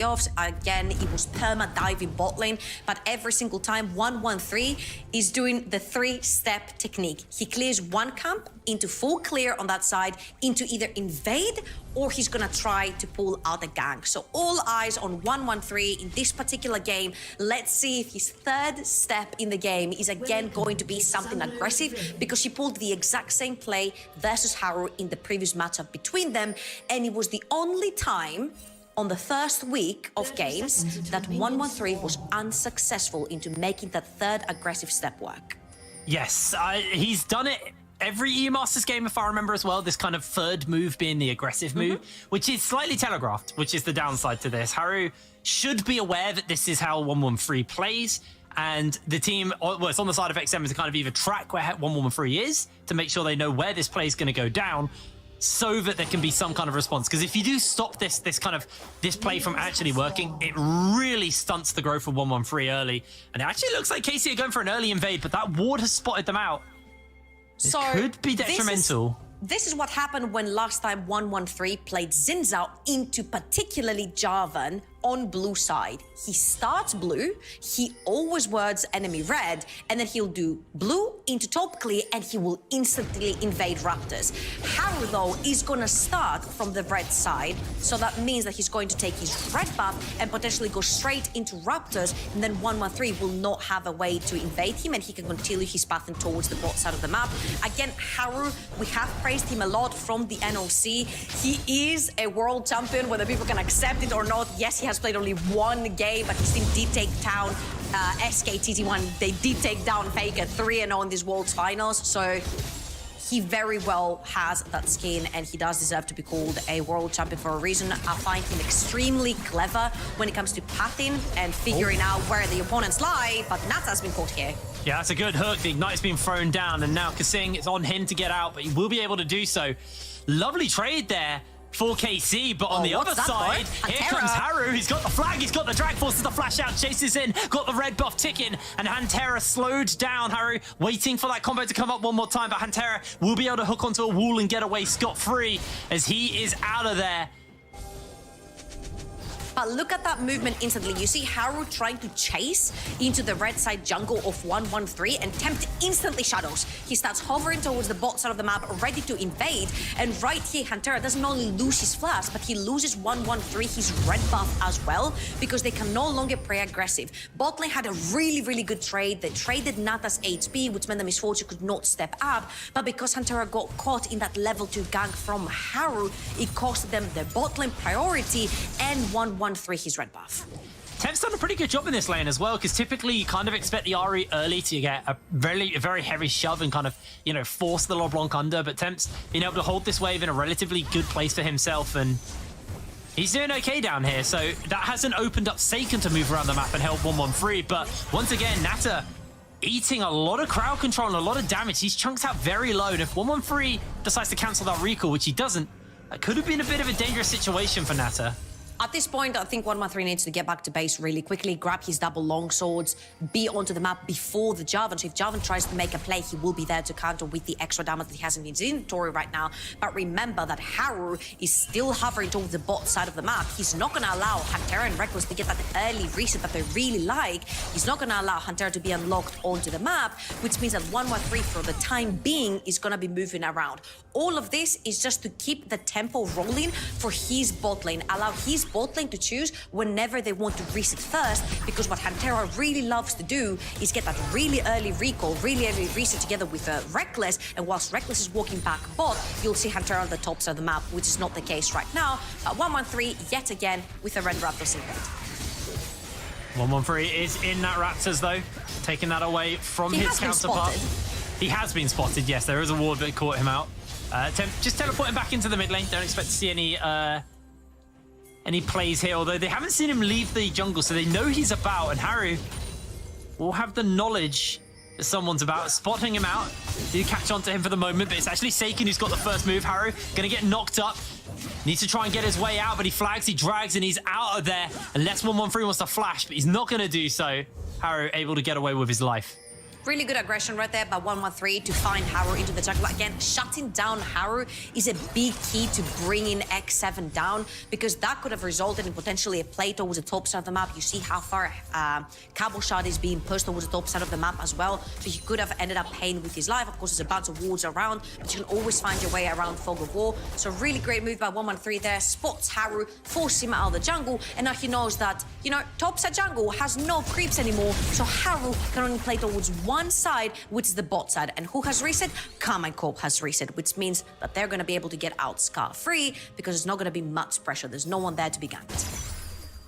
Again, it was perma-diving bot lane, but every single time 113 is doing the 3-step technique. He clears one camp into full clear on that side, into either invade or he's gonna try to pull out a gank. So all eyes on 113 in this particular game. Let's see if his third step in the game is again going to be something aggressive, because he pulled the exact same play versus Haru in the previous matchup between them, and it was the only time on the first week of games that 113 was unsuccessful into making that third aggressive step work. Yes, he's done it every E-Masters game, if I remember as well, this kind of third move being the aggressive move, which is slightly telegraphed, which is the downside to this. Haru should be aware that this is how 113 plays, and the team, well, it's on the side of XM to kind of either track where 113 is to make sure they know where this play is going to go down, so that there can be some kind of response. Because if you do stop this play from actually working, it really stunts the growth of 113 early. And it actually looks like KC are going for an early invade, but that ward has spotted them out. It could be detrimental. This is what happened when last time 113 played Xin Zhao into particularly Jarvan on blue side. He starts blue, he always wards enemy red, and then he'll do blue into top clear and he will instantly invade Raptors. Haru though is gonna start from the red side, so that means that he's going to take his red buff and potentially go straight into Raptors, and then 113 will not have a way to invade him and he can continue his path towards the bot side of the map. Again, Haru, we have praised him a lot from the NOC. He is a world champion, whether people can accept it or not. Yes, he has played only one game, but his team did take down SKTT1. They did take down Faker 3-0 in these Worlds Finals, so he very well has that skin and he does deserve to be called a world champion for a reason. I find him extremely clever when it comes to pathing and figuring out where the opponents lie, but Nata has been caught here. Yeah, that's a good hook. The Ignite's been thrown down, and now Kasing, it's on him to get out, but he will be able to do so. Lovely trade there for KC, but on the other side, here comes Haru. He's got the flag, he's got the drag forces, the flash out, chases in, got the red buff ticking, and Hantera slowed down. Haru waiting for that combo to come up one more time, but Hantera will be able to hook onto a wall and get away scot-free as he is out of there. But look at that movement instantly. You see Haru trying to chase into the red side jungle of 113 and tempt instantly shadows. He starts hovering towards the bot side of the map, ready to invade. And right here, Hantera doesn't only lose his flash, but he loses 113 his red buff as well, because they can no longer play aggressive. Bot lane had a really, really good trade. They traded Nata's HP, which meant the Miss Fortune could not step up. But because Hantera got caught in that level 2 gank from Haru, it cost them the bot lane priority and 113 his red buff. Temp's done a pretty good job in this lane as well, because typically you kind of expect the Ahri early to get a very heavy shove and kind of, you know, force the LeBlanc under, but Temp's been able to hold this wave in a relatively good place for himself, and he's doing okay down here. So that hasn't opened up Seiken to move around the map and help 113, but once again, Nata eating a lot of crowd control and a lot of damage. He's chunked out very low, and if 113 decides to cancel that recall, which he doesn't, that could have been a bit of a dangerous situation for Nata. At this point, I think 113 needs to get back to base really quickly, grab his double longswords, be onto the map before the Jarvan. So if Jarvan tries to make a play, he will be there to counter with the extra damage that he has in his inventory right now. But remember that Haru is still hovering towards the bot side of the map. He's not going to allow Hantera and Reckless to get that early reset that they really like. He's not going to allow Hantera to be unlocked onto the map, which means that 113 for the time being is going to be moving around. All of this is just to keep the tempo rolling for his bot lane, allow his bot lane to choose whenever they want to reset first, because what Hantera really loves to do is get that really early recall, really early reset together with Reckless, and whilst Reckless is walking back bot, you'll see Hantera on the top side of the map, which is not the case right now. 113 yet again with a red Raptors invade. 113 is in that Raptors though, taking that away from his counterpart. He has been spotted, yes, there is a ward that caught him out. Just teleporting back into the mid lane. Don't expect to see any plays here, although they haven't seen him leave the jungle, so they know he's about, and Haru will have the knowledge that someone's about, spotting him out. Did catch on to him for the moment, but it's actually Seiken who's got the first move. Haru gonna get knocked up. Needs to try and get his way out, but he flags, he drags, and he's out of there, unless 113 wants to flash, but he's not gonna do so. Haru able to get away with his life. Really good aggression right there by 113 to find Haru into the jungle. Again, shutting down Haru is a big key to bringing X7 down, because that could have resulted in potentially a play towards the top side of the map. You see how far Cabochard is being pushed towards the top side of the map as well. So he could have ended up paying with his life. Of course, there's a bunch of wards around, but you can always find your way around Fog of War. So really great move by 113 there. Spots Haru, forces him out of the jungle, and now he knows that, you know, top side jungle has no creeps anymore. So Haru can only play towards one side, which is the bot side. And who has reset? Karmine Corp has reset, which means that they're going to be able to get out scot-free because there's not going to be much pressure. There's no one there to be ganked.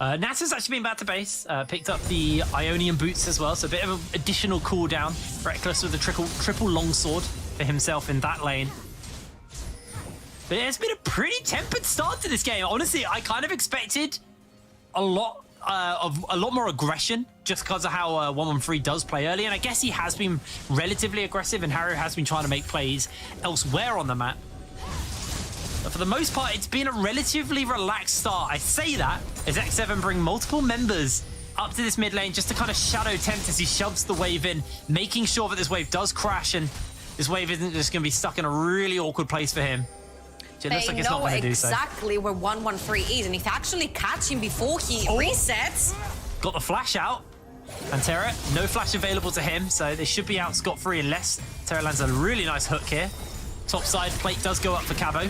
Nasa's actually been back to base, picked up the Ionian boots as well, so a bit of an additional cooldown. Reckless with a triple longsword for himself in that lane. But it's been a pretty tempered start to this game. Honestly, I kind of expected a lot more aggression just because of how 113 does play early, and I guess he has been relatively aggressive, and Haru has been trying to make plays elsewhere on the map. But for the most part, it's been a relatively relaxed start. I say that as X7 bring multiple members up to this mid lane just to kind of shadow tempt as he shoves the wave in, making sure that this wave does crash and this wave isn't just going to be stuck in a really awkward place for him. It looks like it's not going to do so. Exactly where 113 is, and if they actually catch him before he resets... Got the flash out. And Terra, no flash available to him, so they should be out scot-free unless Terra lands a really nice hook here. Top side plate does go up for Cabo.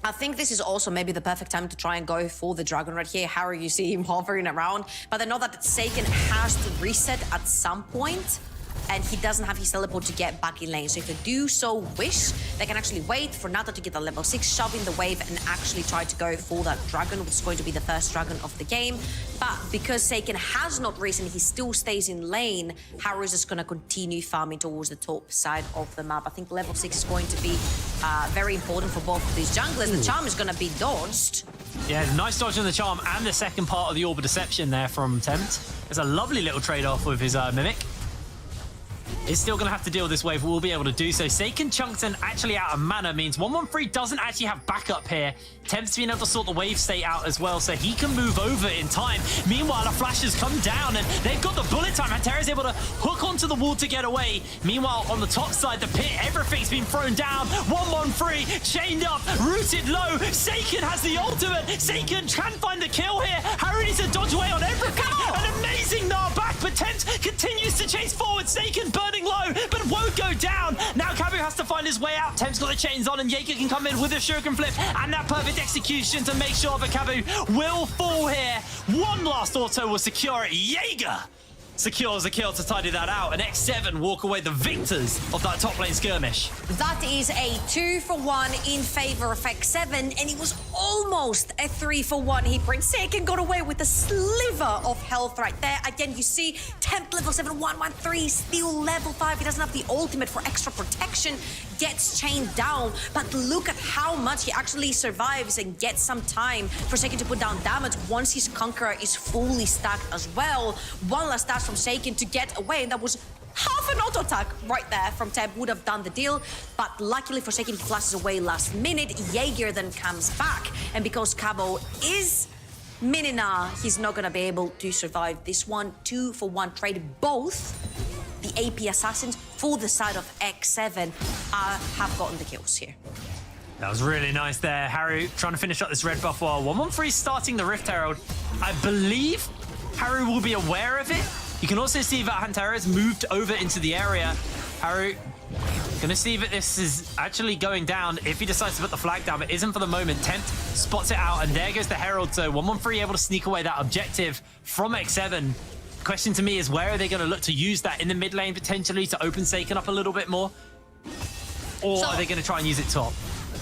I think this is also maybe the perfect time to try and go for the Dragon right here. Haru, you see him hovering around, but they know that Seiken has to reset at some point, and he doesn't have his teleport to get back in lane. So if they do so wish, they can actually wait for Nato to get the level 6, shove in the wave, and actually try to go for that Dragon, which is going to be the first Dragon of the game. But because Seiken has not risen, he still stays in lane. Haru is just going to continue farming towards the top side of the map. I think level 6 is going to be very important for both of these junglers. The charm is going to be dodged. Yeah, nice dodge on the charm and the second part of the Orb of Deception there from Tempt. There's a lovely little trade-off with his Mimic. Is still going to have to deal with this wave, but we'll be able to do so. Seiken Chunkton actually out of mana means 113 doesn't actually have backup here. Tempt's being able to sort the wave state out as well, so he can move over in time. Meanwhile, the flash has come down, and they've got the bullet time, and Terra's able to hook onto the wall to get away. Meanwhile, on the top side, the pit, everything's been thrown down. 113 chained up, rooted low. Seiken has the ultimate. Seiken can find the kill here. Haru needs to dodge away on everything. An amazing gnaw back, but Tempt continues to chase forward. Seiken burning low, but won't go down. Now Cabu has to find his way out. Tempt's got the chains on, and Jaeger can come in with a shuriken flip and that perfect execution to make sure that Cabu will fall here. One last auto will secure it. Jaeger secures the kill to tidy that out, and X7 walk away the victors of that top lane skirmish. That is a 2-for-1 in favor of X7, and it was almost a 3-for-1. He brings Seiken got away with a sliver of health right there. Again, you see Tempt level 7, 113, still level 5. He doesn't have the ultimate for extra protection, gets chained down, but look at how much he actually survives and gets some time for Seiken to put down damage once his Conqueror is fully stacked as well. One last dash from Seiken to get away, and that was half an auto attack right there from Temp, would have done the deal, but luckily for Seiken, he flashes away last minute. Jaeger then comes back, and because Cabo is Minina, he's not gonna be able to survive this one. 2-for-1 trade. Both the AP assassins for the side of X7 have gotten the kills here. That was really nice there. Haru trying to finish up this red buff while 113 starting the Rift Herald. I believe Haru will be aware of it. You can also see that Hantera has moved over into the area. Haru gonna see that this is actually going down if he decides to put the flag down, but isn't for the moment. Tempt spots it out, and there goes the Herald. So 113 able to sneak away that objective from X7. The question to me is, where are they going to look to use that in the mid lane potentially to open Seiken up a little bit more? Or are they going to try and use it top?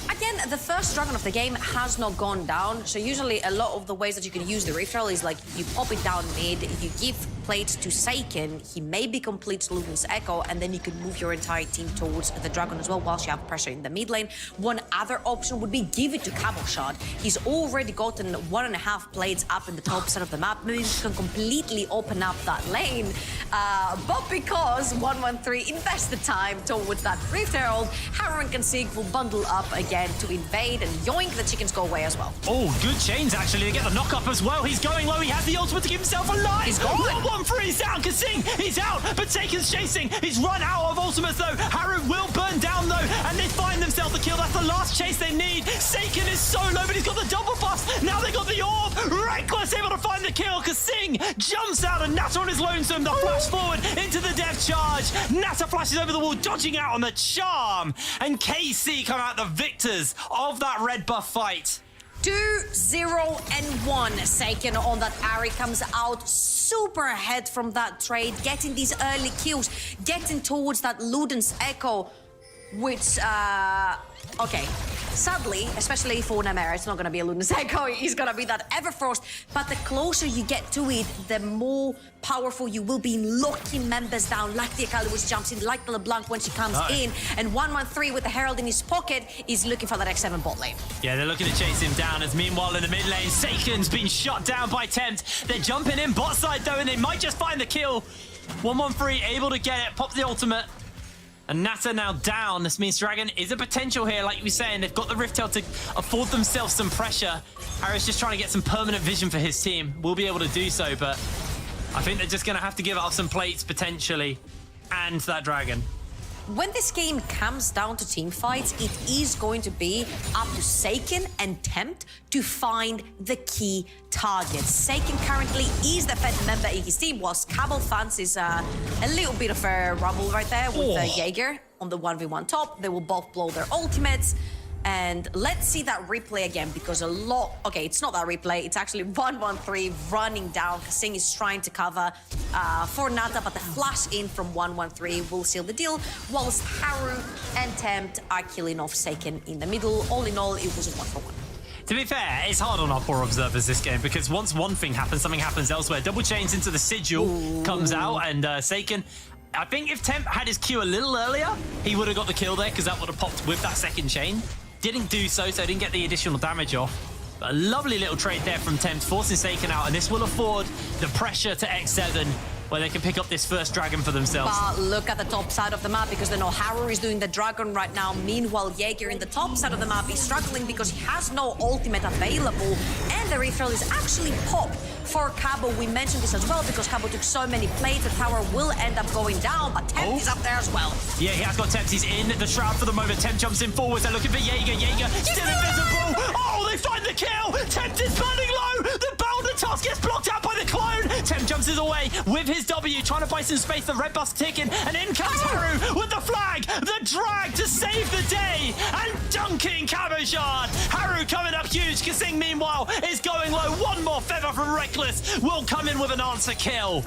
Again, the first Dragon of the game has not gone down, so usually a lot of the ways that you can use the Rift Herald is like you pop it down mid, you give plates to Seiken, he maybe completes Luden's Echo, and then you can move your entire team towards the Dragon as well whilst you have pressure in the mid lane. One other option would be give it to Cabochard. He's already gotten 1.5 plates up in the top side of the map. Maybe he can completely open up that lane, but because 113 invests the time towards that Rift Herald, Haru and Sig will bundle up again to invade, and yoink, the chickens go away as well. Oh, good chains actually. They get the knock up as well. He's going low. He has the ultimate to keep himself alive. He's gone. 1-1-3's down. Kasing, he's out, but Taken's chasing. He's run out of ultimates though. Haru will burn down though, and they find themselves the kill. That's the last chase they need. Saken is so low, but he's got the double bust. Now they got the orb. Reckless able to find the kill. Kasing jumps out, and Nata on his lonesome. The flash forward into the death charge. Nata flashes over the wall, dodging out on the charm. And KC come out the victors of that red buff fight. 2-0-1. Saken on that Ari comes out super ahead from that trade, getting these early kills, getting towards that Luden's Echo, which, okay. Sadly, especially for Nemera, it's not going to be a Luden's Echo, it's going to be that Everfrost, but the closer you get to it, the more powerful you will be in locking members down, like the Akali which jumps in, like the LeBlanc when she comes in, and 1-1-3 with the Herald in his pocket is looking for that X7 bot lane. Yeah, they're looking to chase him down, as meanwhile in the mid lane, Saken's been shot down by Tempt. They're jumping in bot side though, and they might just find the kill. 1-1-3 able to get it, pop the ultimate. And Nata now down. This means Dragon is a potential here, like you were saying. They've got the Rift Tail to afford themselves some pressure. Harry's just trying to get some permanent vision for his team. We'll be able to do so, but I think they're just going to have to give up some plates, potentially, and that Dragon. When this game comes down to team fights, it is going to be up to Saken and Tempt to find the key targets. Saken currently is the Fed member in his team, whilst Cabal fancies a little bit of a rumble right there with the Jaeger on the 1v1 top. They will both blow their ultimates. And let's see that replay again, because a lot... Okay, it's not that replay. It's actually 1-1-3 running down. Kasing is trying to cover for Nata, but the flash in from 1-1-3 will seal the deal, whilst Haru and Tempt are killing off Saken in the middle. All in all, it was a 1-for-1. To be fair, it's hard on our poor observers this game, because once one thing happens, something happens elsewhere. Double chains into the sigil comes out, and Saken... I think if Tempt had his Q a little earlier, he would have got the kill there, because that would have popped with that second chain. Didn't do so, so didn't get the additional damage off. But a lovely little trade there from Tempt, forcing Saken out, and this will afford the pressure to X7, where they can pick up this first Dragon for themselves. But look at the top side of the map, because they know Haru is doing the Dragon right now. Meanwhile, Jaeger in the top side of the map is struggling because he has no ultimate available, and the refill is actually popped for Cabo. We mentioned this as well, because Cabo took so many plays, the tower will end up going down, but Tempt is up there as well. Yeah, he has got Tempt. He's in the shroud for the moment. Tempt jumps in forwards. They're looking for Jaeger. Jaeger still invisible. Oh, they find the kill. Tempt is burning low. The Boulder toss gets blocked out by the clone. Tempt jumps his away with his W, trying to buy some space. The red buff's ticking, and in comes Haru with the flag. The drag to save the day, and dunking Cabochard. Haru coming up huge. Kasing, meanwhile, is going low. One more feather from Reckless will come in with an answer kill.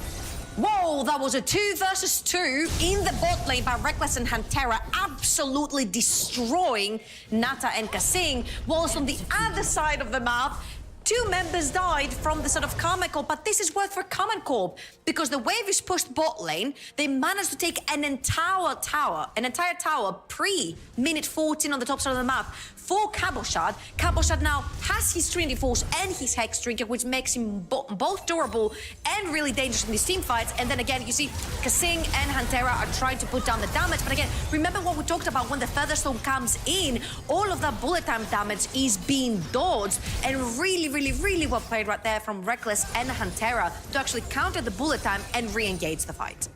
Whoa, that was a 2 versus 2 in the bot lane by Reckless and Hantera, absolutely destroying Nata and Kasing, whilst on the other side of the map, 2 members died from the sort of Karmine Corp, but this is worth for Karmine Corp, because the wave is pushed bot lane. They managed to take an entire tower pre-minute 14 on the top side of the map for Cabochard. Cabochard now has his Trinity Force and his Hex Trinket, which makes him both durable and really dangerous in these team fights. And then again, you see Kasing and Hantera are trying to put down the damage. But again, remember what we talked about when the Featherstone comes in, all of that bullet time damage is being dodged. And really well played right there from Reckless and Hantera to actually counter the bullet time and re-engage the fight.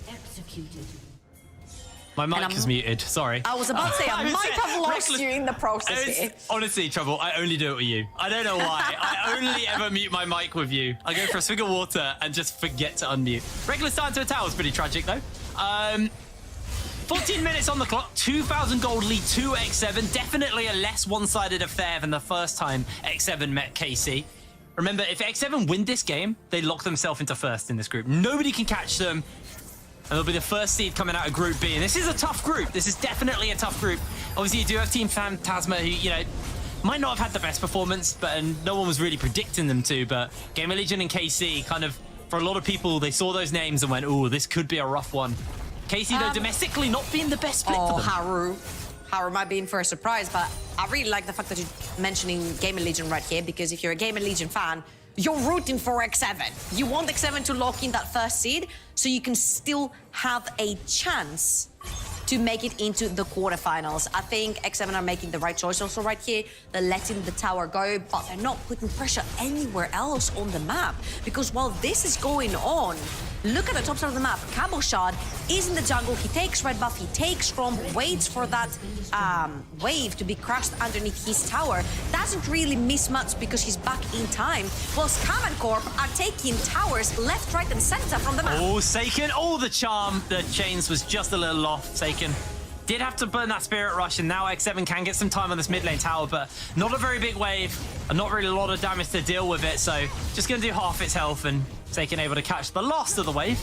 Executed. My mic is muted, sorry. I was about to say, I might have lost you in the process here. Honestly, Trouble, I only do it with you. I don't know why. I only ever mute my mic with you. I go for a swig of water and just forget to unmute. Reckless starting to attack was pretty tragic, though. 14 minutes on the clock, 2,000 gold lead to X7. Definitely a less one-sided affair than the first time X7 met KC. Remember, if X7 win this game, they lock themselves into first in this group. Nobody can catch them. And they'll be the first seed coming out of Group B. And this is a tough group. This is definitely a tough group. Obviously, you do have Team Phantasma, who, you know, might not have had the best performance, but no one was really predicting them to. But Gamer Legion and KC, kind of, for a lot of people, they saw those names and went, "Oh, this could be a rough one." KC, though, domestically not being the best split for them. Haru might be in for a surprise, but I really like the fact that you're mentioning Gamer Legion right here, because if you're a Gamer Legion fan, you're rooting for X7. You want X7 to lock in that first seed so you can still have a chance to make it into the quarterfinals. I think X7 are making the right choice also right here. They're letting the tower go, but they're not putting pressure anywhere else on the map. Because while this is going on, look at the top side of the map. Cabochard is in the jungle. He takes red buff, he takes Romp, waits for that wave to be crushed underneath his tower. Doesn't really miss much because he's back in time. Whilst Cam and Corp are taking towers left, right, and center from the map. Oh, Seiken, the charm. The chains was just a little off. Seiken did have to burn that Spirit Rush, and now X7 can get some time on this mid lane tower, but not a very big wave, and not really a lot of damage to deal with it, so just going to do half its health, and Seiken able to catch the last of the wave.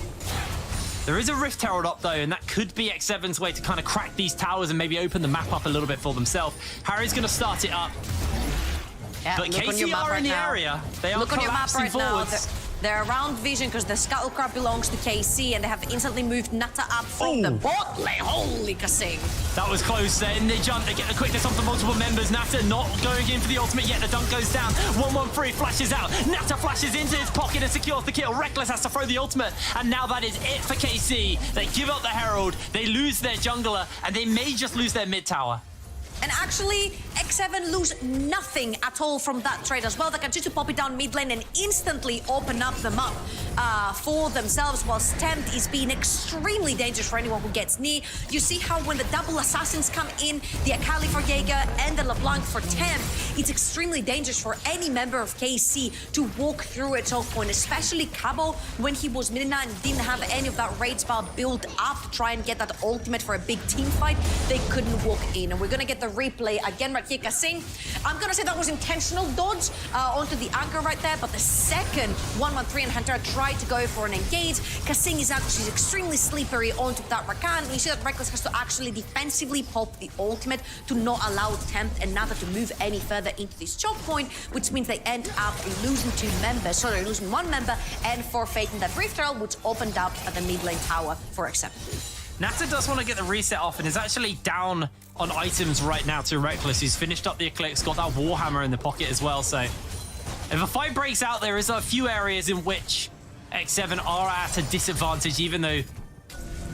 There is a Rift Herald up, though, and that could be X7's way to kind of crack these towers and maybe open the map up a little bit for themselves. Harry's going to start it up. Yeah, But KC are in the area. They are collapsing forwards. They're around vision because the Scuttlecraft belongs to KC, and they have instantly moved Nata up from the bot lane. Holy Kasing. That was close then. They jump, they get the quickness off the multiple members. Nata not going in for the ultimate yet. The dunk goes down. 1-1-3 flashes out. Nata flashes into his pocket and secures the kill. Reckless has to throw the ultimate. And now that is it for KC. They give up the Herald. They lose their jungler. And they may just lose their mid tower. And actually, X7 lose nothing at all from that trade as well. They can just pop it down mid lane and instantly open up the map for themselves, whilst Tempt is being extremely dangerous for anyone who gets near. You see how when the double assassins come in, the Akali for Jaeger and the LeBlanc for Tempt, it's extremely dangerous for any member of KC to walk through at some point, especially Cabo when he was Midna and didn't have any of that raid spell built up to try and get that ultimate for a big team fight. They couldn't walk in, and we're gonna get the replay again right here. Kasing, I'm gonna say that was intentional dodge onto the anchor right there, but the second 1-1-3 and Hunter tried to go for an engage, Kasing is actually extremely slippery onto that Rakan. You see that Reckless has to actually defensively pop the ultimate to not allow Tempt and Nata to move any further into this choke point, which means they end up losing two members. So they're losing one member and forfeiting that Rift Herald, which opened up at the mid lane tower for X7. Nata does want to get the reset off and is actually down on items right now to Reckless, who's finished up the Eclipse, got that Warhammer in the pocket as well. So if a fight breaks out, there is a few areas in which X7 are at a disadvantage, even though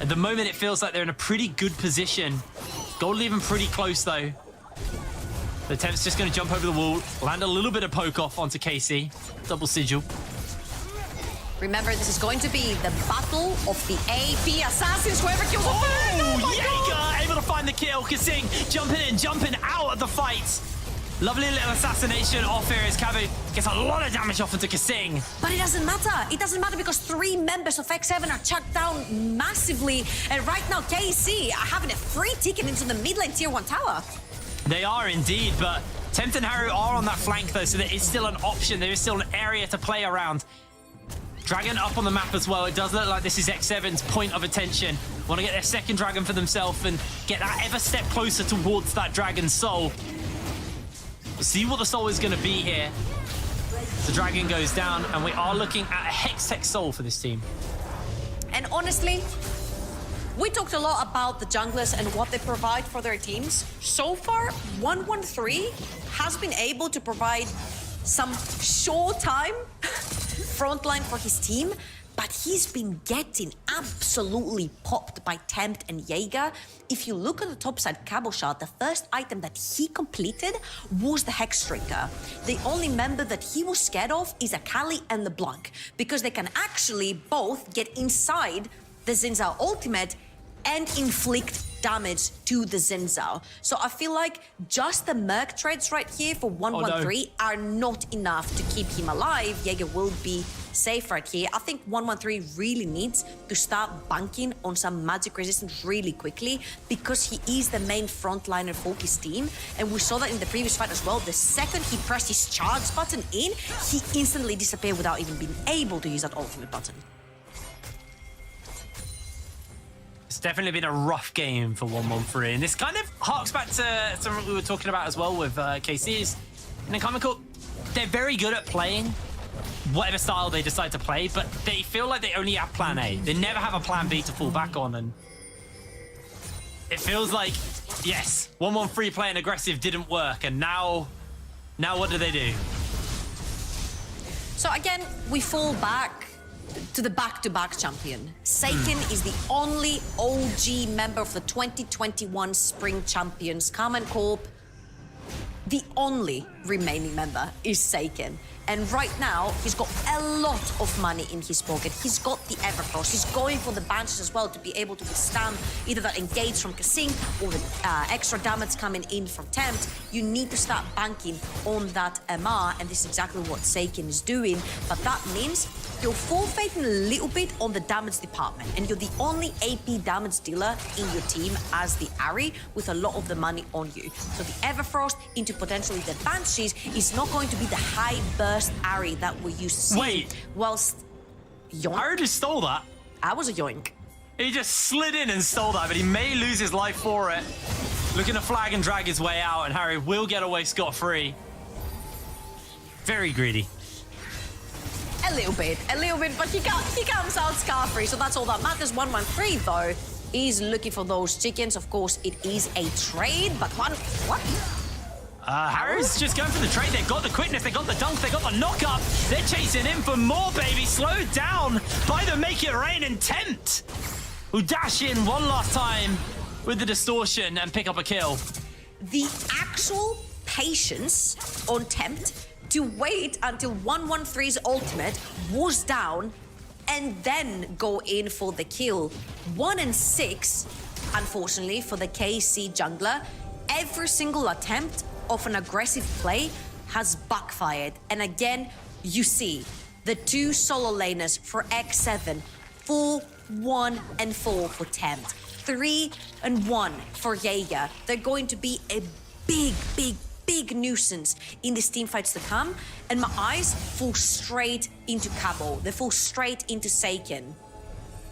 at the moment it feels like they're in a pretty good position. Gold even pretty close though. The Tempt's just going to jump over the wall, land a little bit of poke off onto KC. Double sigil. Remember, this is going to be the battle of the AP assassins. Whoever kills the first. Oh, Jaeger able to find the kill. Kasing jumping in, jumping out of the fight. Lovely little assassination off here as Cabu gets a lot of damage off into Kasing. But it doesn't matter. It doesn't matter because three members of X7 are chucked down massively. And right now, KC are having a free ticket into the mid lane tier 1 tower. They are indeed, but Tempt and Haru are on that flank though, so there is still an option. There is still an area to play around. Dragon up on the map as well. It does look like this is X7's point of attention. Want to get their second dragon for themselves and get that ever step closer towards that dragon's soul. We'll see what the soul is going to be here. The dragon goes down, and we are looking at a Hextech soul for this team. And honestly, we talked a lot about the junglers and what they provide for their teams. So far, 1-1-3 has been able to provide some short-time frontline for his team, but he's been getting absolutely popped by Tempt and Jaeger. If you look at the top side Cabochard, the first item that he completed was the Hex Striker. The only member that he was scared of is Akali and LeBlanc, because they can actually both get inside the Xin Zhao ultimate and inflict damage to the Xin Zhao. So I feel like just the Merc trades right here for 1-1-3 are not enough to keep him alive. Jaeger will be safe right here. I think 1-1-3 really needs to start banking on some magic resistance really quickly, because he is the main frontliner for his team. And we saw that in the previous fight as well. The second he pressed his charge button in, he instantly disappeared without even being able to use that ultimate button. It's definitely been a rough game for 1-1-3, and this kind of harks back to something we were talking about as well with KC's. In the Karmine Corp, they're very good at playing whatever style they decide to play, but they feel like they only have plan A. They never have a plan B to fall back on, and it feels like, yes, 1-1-3 playing aggressive didn't work, and now what do they do? So again, we fall back to the back-to-back champion. Seiken is the only OG member of the 2021 Spring Champions. Karmine Corp, the only remaining member is Seiken. And right now, he's got a lot of money in his pocket. He's got the Everfrost. He's going for the Banshees as well to be able to withstand either that engage from Kasing or the extra damage coming in from Tempt. You need to start banking on that MR, and this is exactly what Seiken is doing. But that means you're forfeiting a little bit on the damage department, and you're the only AP damage dealer in your team as the Ahri with a lot of the money on you. So the Everfrost into potentially the Banshees is not going to be the high burst Ahri that we used to see. Wait. Whilst yoink. Ahri just stole that. I was a yoink. He just slid in and stole that, but he may lose his life for it. Looking to flag and drag his way out, and Harry will get away scot-free. Very greedy. A little bit, but he comes out scar-free, so that's all that matters. 113, though, is looking for those chickens. Of course, it is a trade, but what? Harry's just going for the trade. They've got the quickness, they got the dunk, they got the knock-up. They're chasing in for more, baby. Slowed down by the Make It Rain and Tempt, who dash in one last time with the distortion and pick up a kill. The actual patience on Tempt to wait until 113's ultimate was down and then go in for the kill. 1 and 6, unfortunately, for the KC jungler. Every single attempt of an aggressive play has backfired. And again, you see the two solo laners for X7, 4, 1 and 4 for Tempt, 3 and 1 for Jaeger. They're going to be a big nuisance in these team fights to come, and my eyes fall straight into Cabo. They fall straight into Seiken.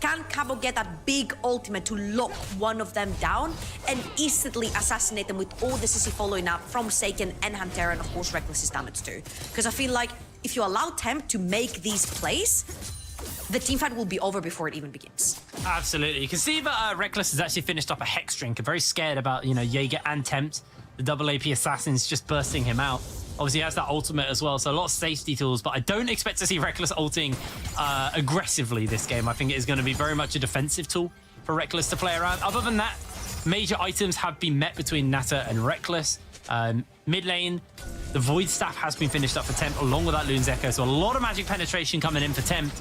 Can Cabo get that big ultimate to lock one of them down and instantly assassinate them with all the CC following up from Seiken and Hantera, and of course Reckless's damage too? Because I feel like if you allow Tempt to make these plays, the teamfight will be over before it even begins. Absolutely. You can see that Reckless has actually finished up a Hex Drink. Very scared about, you know, Jaeger and Tempt. The double AP assassins just bursting him out. Obviously, he has that ultimate as well, so a lot of safety tools, but I don't expect to see Reckless ulting aggressively this game. I think it is going to be very much a defensive tool for Reckless to play around. Other than that, major items have been met between Nata and Reckless. Mid lane, the Void Staff has been finished up for Tempt, along with that Loon's Echo, so a lot of magic penetration coming in for Tempt.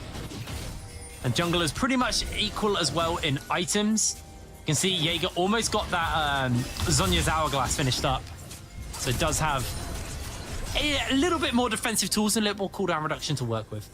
And jungle is pretty much equal as well in items. You can see Jaeger almost got that Zhonya's Hourglass finished up. So it does have a little bit more defensive tools and a little more cooldown reduction to work with.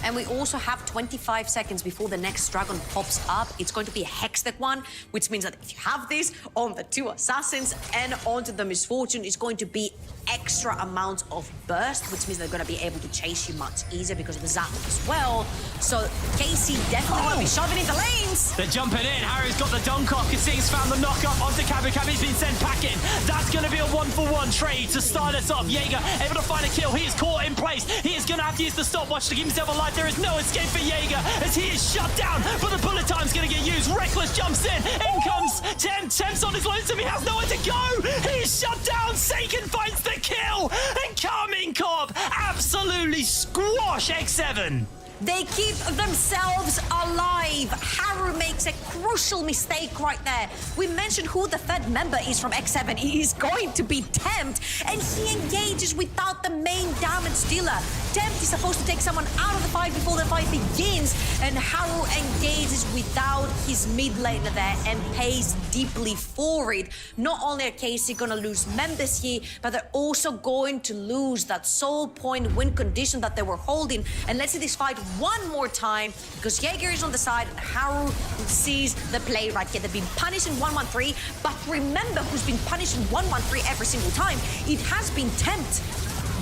And we also have 25 seconds before the next dragon pops up. It's going to be a Hextech one, which means that if you have this on the two assassins and onto the Misfortune, it's going to be extra amount of burst, which means they're going to be able to chase you much easier because of the zap as well. So KC definitely going to be shoving in the lanes. They're jumping in. Harry's got the dunk off. Kasing's found the knock up onto Cabu. Cabu's been sent packing. That's going to be a 1-for-1 trade to start us off. Jaeger able to find a kill. He is caught in place. He is going to have to use the stopwatch to keep himself alive. There is no escape for Jaeger as he is shut down, but the bullet time's going to get used. Reckless jumps in. In comes Tempt. Tempt's on his lonesome. He has nowhere to go. He is shut down. Seiken finds the kill, and Karmine Corp absolutely squash X7. They keep themselves alive. Haru makes a crucial mistake right there. We mentioned who the third member is from X7. He is going to be Tempt, and he engages without the main damage dealer. Tempt is supposed to take someone out of the fight before the fight begins, and Haru engages without his mid laner there and pays deeply for it. Not only are KC gonna lose members here, but they're also going to lose that soul point win condition that they were holding. And let's see this fight one more time, because Jaeger is on the side and Haru sees the play right here. They've been punished in 1-1-3, but remember who's been punished in 1-1-3 every single time. It has been Tempt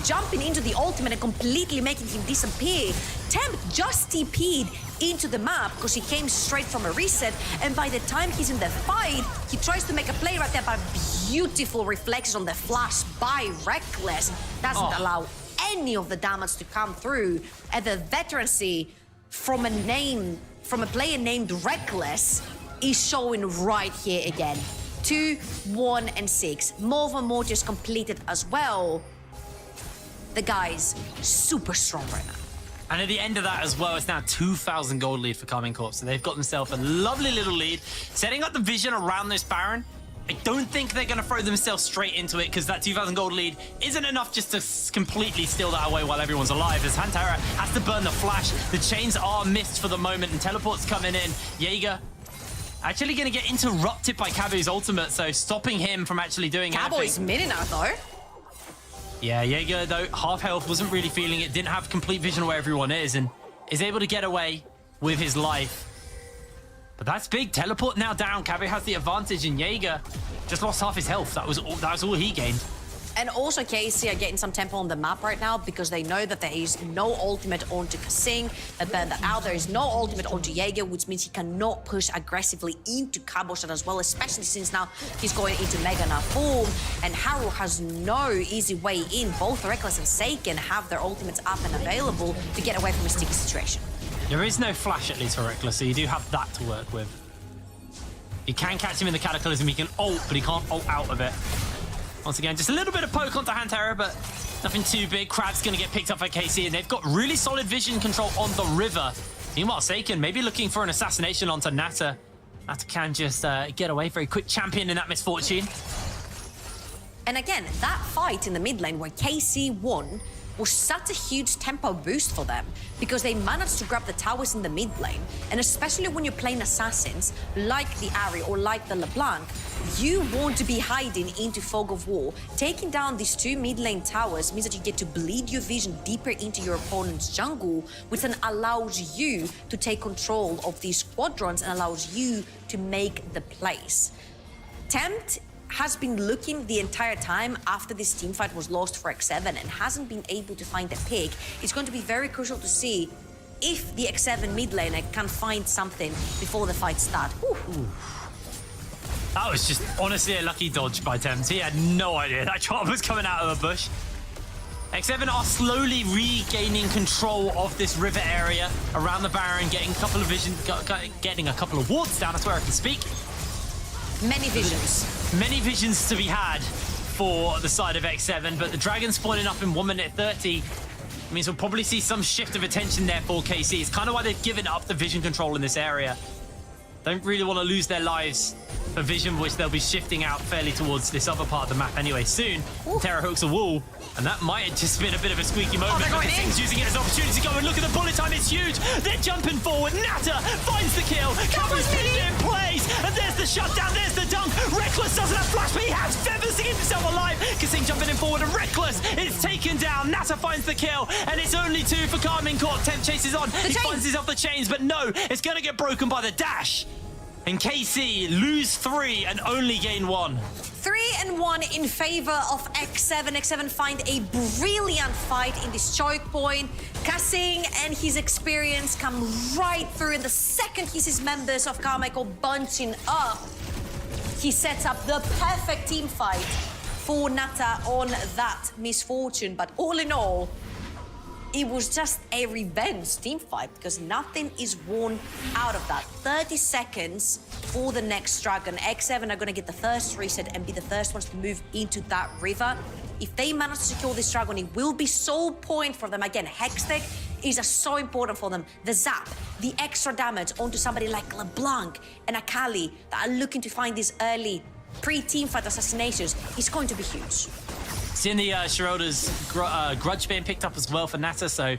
jumping into the ultimate and completely making him disappear. Tempt just TP'd into the map because he came straight from a reset, and by the time he's in the fight, he tries to make a play right there, but beautiful reflexes on the flash by Reckless doesn't allow any of the damage to come through, and the veterancy from a player named Reckless is showing right here again. 2, 1, and 6. More and more just completed as well. The guy's super strong right now. And at the end of that as well, it's now 2,000 gold lead for Karmine Corp. So they've got themselves a lovely little lead, setting up the vision around this Baron. I don't think they're going to throw themselves straight into it because that 2,000 gold lead isn't enough just to completely steal that away while everyone's alive. As Hantera has to burn the flash. The chains are missed for the moment and teleport's coming in. Jaeger actually going to get interrupted by Cabu's ultimate, so stopping him from actually doing anything. Cowboy's mid now, though. Yeah, Jaeger, though, half health, wasn't really feeling it, didn't have complete vision where everyone is, and is able to get away with his life. But that's big. Teleport now down. Cabu has the advantage, and Jaeger just lost half his health. That was all he gained. And also KC are getting some tempo on the map right now because they know that there is no ultimate onto Kasing, that burned that out. There is no ultimate onto Jaeger, which means he cannot push aggressively into Caboshot as well, especially since now he's going into Mega now form. And Haru has no easy way in. Both Reckless and Seiken have their ultimates up and available to get away from a sticky situation. There is no flash, at least, for Reckless, so you do have that to work with. You can catch him in the Cataclysm. He can ult, but he can't ult out of it. Once again, just a little bit of poke onto Hantera, but nothing too big. Crab's going to get picked up by KC, and they've got really solid vision control on the river. Meanwhile, Seiken maybe looking for an assassination onto Nata. Nata can just get away. Very quick champion in that misfortune. And again, that fight in the mid lane where KC won was such a huge tempo boost for them because they managed to grab the towers in the mid lane. And especially when you're playing assassins like the Ahri or like the LeBlanc, you want to be hiding into Fog of War. Taking down these two mid lane towers means that you get to bleed your vision deeper into your opponent's jungle, which then allows you to take control of these squadrons and allows you to make the plays. Tempt has been looking the entire time after this teamfight was lost for X7 and hasn't been able to find a pick. It's going to be very crucial to see if the X7 mid laner can find something before the fight starts. That was just honestly a lucky dodge by Thames. He had no idea that trap was coming out of the bush. X7 are slowly regaining control of this river area around the Baron, getting a couple of vision, getting a couple of wards down. That's where I can speak. Many visions. Many visions to be had for the side of X7, but the dragon spawning up in 1 minute 30 means we'll probably see some shift of attention there for KC. It's kind of why they've given up the vision control in this area. Don't really want to lose their lives for vision, which they'll be shifting out fairly towards this other part of the map anyway soon. Terra hooks a wall, and that might have just been a bit of a squeaky moment. They're going in. Using it as an opportunity to go and look at the bullet time. It's huge. They're jumping forward. Nata finds the kill. Cabu's pinned in place, and there's the shutdown. There's the dunk. Reckless doesn't have flash, but he has feathers to keep himself alive. Kasing jumping in forward, and Reckless is taken down. Nata finds the kill, and it's only 2 for Karmine Corp. Temp chases on. He finds himself the chains, but no, it's going to get broken by the dash. And KC lose 3 and only gain 1. 3 and 1 in favor of X7. X7 find a brilliant fight in this choke point. Kasing and his experience come right through. And the second he sees members of Carmichael bunching up, he sets up the perfect team fight for Nata on that misfortune. But all in all, it was just a revenge team fight because nothing is won out of that. 30 seconds for the next dragon. X7 are going to get the first reset and be the first ones to move into that river. If they manage to secure this dragon, it will be soul point for them. Again, Hextech is so important for them. The zap, the extra damage onto somebody like LeBlanc and Akali that are looking to find these early pre-team fight assassinations is going to be huge. Seeing the Schroeder's grudge being picked up as well for Nata, so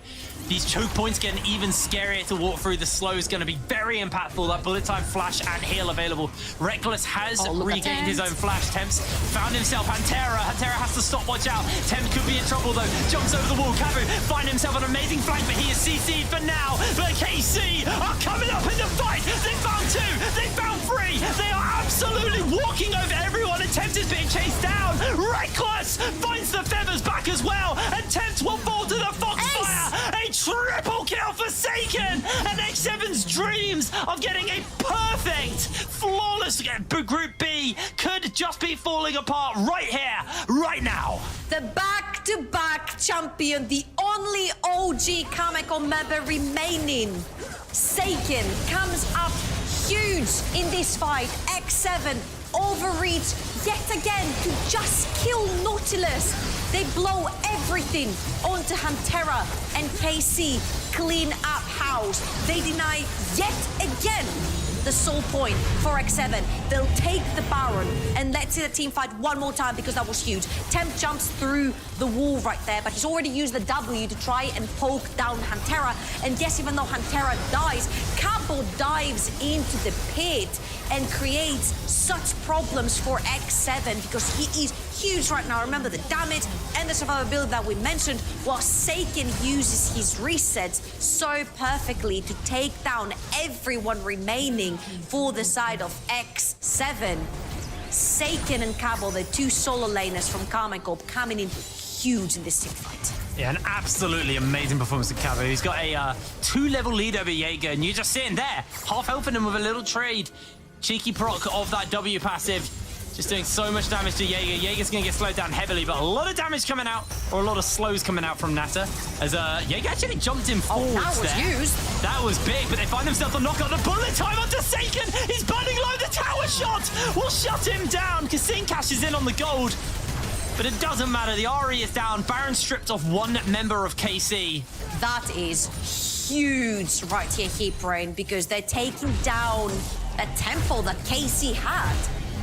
these choke points getting even scarier to walk through. The slow is going to be very impactful. That bullet time flash and heal available. Reckless has regained his own flash. Temps found himself Hantera. Hantera has to stop, watch out. Temps could be in trouble though. Jumps over the wall. Cabu find himself an amazing flank, but he is CC'd for now. But KC are coming up in the fight. They found 2. They found 3. They are absolutely walking over everyone. And Temps is being chased down. Reckless finds the feathers back as well, and Temps will fall to the Foxfire. A triple kill for Seiken, and X7's dreams of getting a perfect, flawless Group B could just be falling apart right here, right now. The back-to-back champion, the only OG Kameko member remaining. Seiken comes up huge in this fight. X7 overreach yet again to just kill Nautilus. They blow everything onto Hantera and KC. Clean up house. They deny yet again the soul point for X7. They'll take the Baron, and let's see the team fight one more time because that was huge. Temp jumps through the wall right there, but he's already used the W to try and poke down Hantera. And yes, even though Hantera dies, Cabo dives into the pit and creates such problems for X7 because he is huge right now. Remember the damage and the survivability that we mentioned, while Seiken uses his resets so perfectly to take down everyone remaining for the side of X7. Seiken and Cabo, the two solo laners from Karmine Corp, coming in huge in this team fight. Yeah, an absolutely amazing performance of Cabo. He's got a 2-level lead over Jaeger, and you're just sitting there, half helping him with a little trade. Cheeky proc of that W passive. Just doing so much damage to Jaeger. Jaeger's going to get slowed down heavily, but a lot of damage coming out, or a lot of slows coming out from Nata, as Jaeger actually jumped in forwards that was there. used. That was big, but they find themselves a knockout. The bullet time onto Seiken. He's burning low. The tower shot will shut him down. Kassin cashes in on the gold, but it doesn't matter. The RE is down. Baron stripped off one member of KC. That is huge right here, Heat Brain, because they're taking down a tempo that KC had.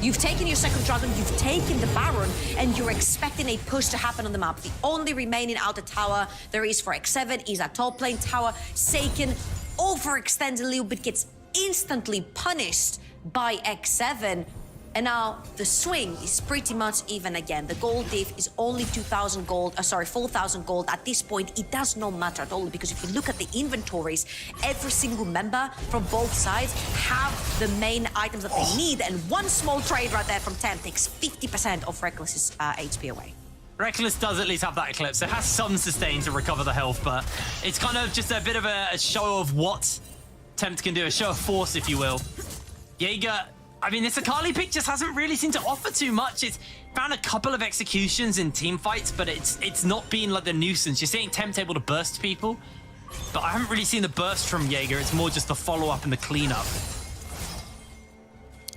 You've taken your second dragon, you've taken the Baron, and you're expecting a push to happen on the map. The only remaining outer tower there is for X7 is that top lane tower. Seiken overextends a little bit, gets instantly punished by X7. And now the swing is pretty much even again. The gold diff is only 2,000 gold, 4,000 gold. At this point, it does not matter at all, because if you look at the inventories, every single member from both sides have the main items that they need. And one small trade right there from Temp takes 50% of Reckless's HP away. Reckless does at least have that Eclipse. It has some sustain to recover the health, but it's kind of just a bit of a show of what Tempt can do, a show of force, if you will. Jaeger, I mean, this Akali pick just hasn't really seemed to offer too much. It's found a couple of executions in team fights, but it's not been like the nuisance. You're seeing Tempt able to burst people, but I haven't really seen the burst from Jaeger. It's more just the follow-up and the cleanup.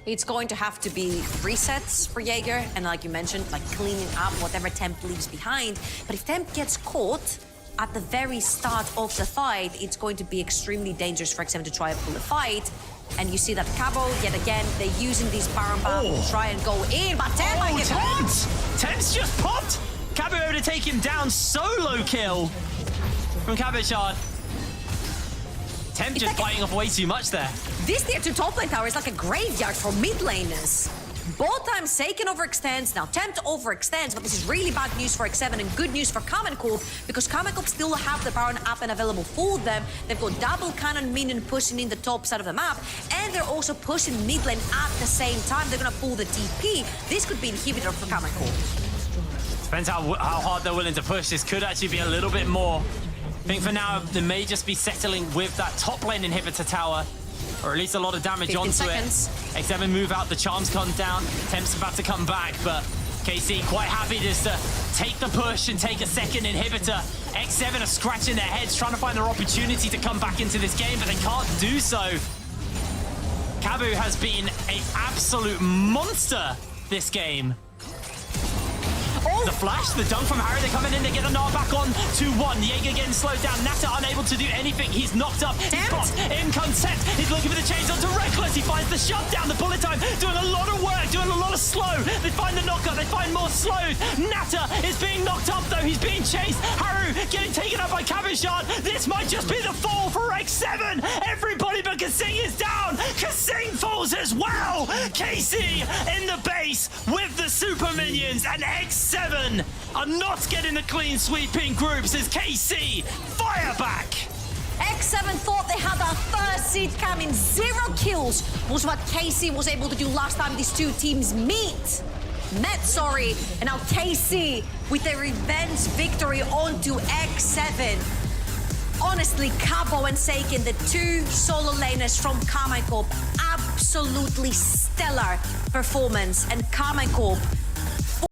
It's going to have to be resets for Jaeger, and like you mentioned, like cleaning up whatever Temp leaves behind. But if Temp gets caught at the very start of the fight, it's going to be extremely dangerous for X7 to try and pull a fight. And you see that Cabo, yet again, they're using these Baron Bomb to try and go in, but Temp might get caught! Temp's just popped! Cabo able to take him down, solo kill from Cabo Shard. Temp just biting off way too much there. This tier 2 top lane tower is like a graveyard for mid laners. Both times Seiken overextends, now Tempt overextends, but this is really bad news for X7 and good news for Karmine Corp, because Karmine Corp still have the Baron up and available for them. They've got double cannon minion pushing in the top side of the map, and they're also pushing mid lane at the same time. They're gonna pull the TP. This could be inhibitor for Karmine Corp. Depends how hard they're willing to push. This could actually be a little bit more. I think for now, they may just be settling with that top lane inhibitor tower, or at least a lot of damage onto seconds. it. X7 move out, the charms come down. Temp's about to come back, but KC quite happy just to take the push and take a second inhibitor. X7 are scratching their heads, trying to find their opportunity to come back into this game, but they can't do so. Cabu has been an absolute monster this game. The flash, the dunk from Harry, they're coming in, they get the knock back on 2-1. Jaeger getting slowed down, Nata unable to do anything. He's knocked up, he's blocked, in comes Tempt. He's looking for the change onto Reckless. He finds the shutdown, the bullet time, doing a lot of work, doing a lot of slow. They find the knockup, they find more slows. Nata is being knocked up though, he's being chased. Haru getting taken up by Cabochard. This might just be the fall for X7. Everybody but Kassin is down. Kassin falls as well. KC in the base with the super minions, and X7 are not getting the clean sweep in groups as KC fire back. X7 thought they had their first seed coming. 0 kills was what KC was able to do last time these two teams met, and now KC with a revenge victory onto X7. Honestly, Cabo and Seiken, the two solo laners from Karmine Corp, absolutely stellar performance, and Karmine Corp